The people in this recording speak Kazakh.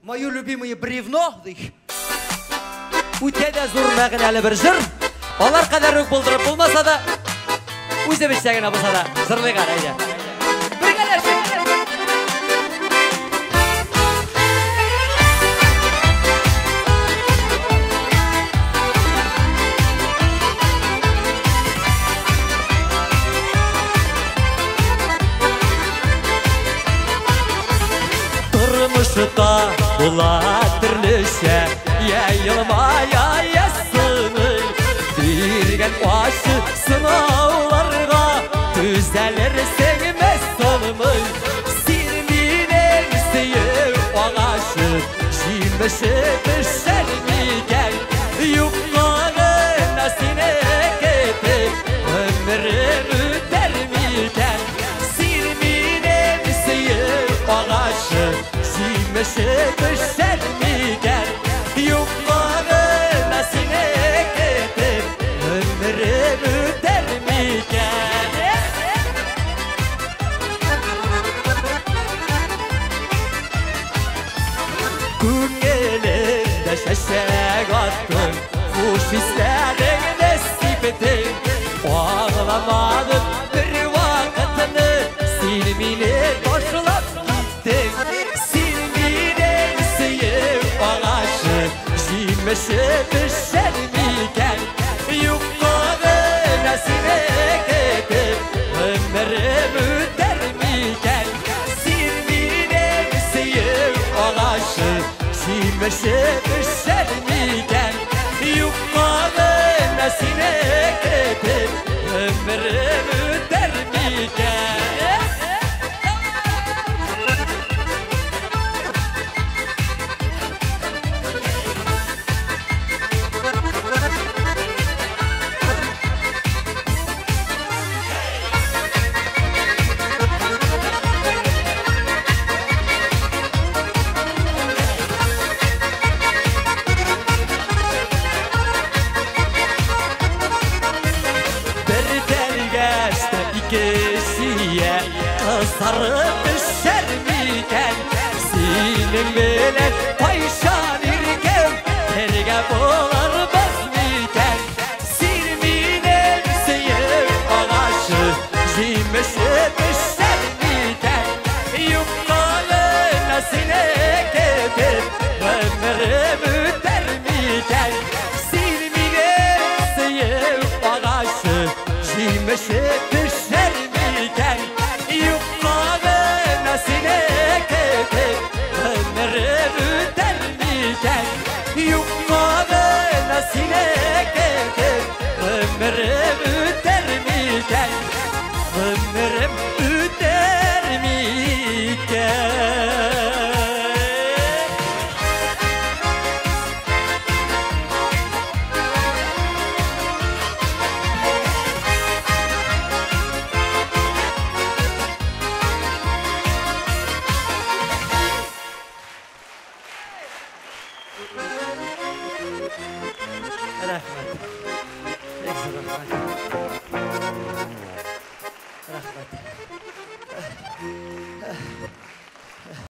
Мое любимое бревно. Өте де зор мәғінәлі бір жыр. Олар қадар өк болдырып болмаса да, өзі білсәгіна болса да, зырлы қарайды. Біргелерші! Тұрмышыта бұла түрліше, ейілмай аясыны, берген ашы сынауларға, түзәлір сеңмес сонымы, сирминен сүйіп ағашы, жиміші бішермеген, юқлағына сіне кетіп, өмірім өтермеген, сирминен сүйіп ағашы, жиміші бішермеген, юқлағына сіне кетіп, өмірім өтермеген. Күңелімді шәшек аттың, құш істерің нәсіпетің, ағламадың бір уақытыны, сенменен қошылап кеттің, сенменен сүйіп ағашы, жиміші бішермеген, юқлағына сіне кетіп, өмірім өтермеген, сенменен сүйіп ағашы, жиміші бішермеген, юқлағына сіне кетіп, өмірім өтермеген. Қызарып ішермеген, сенің белен пайшан ерген, бірге болармыз мекен, сенменен сүйіп ағашы, жиміші бішермеген, юқлағына сіне кетіп, өмірім өтермеген, сенменен сүйіп ағашы, жиміші бішермеген, yuqlağına sine ketip, ömrüm ötermeyken, yuqlağına sine ketip, ömrüm ötermeyken, ömrüm ötermeyken. Rahmet. Eksik rahmet.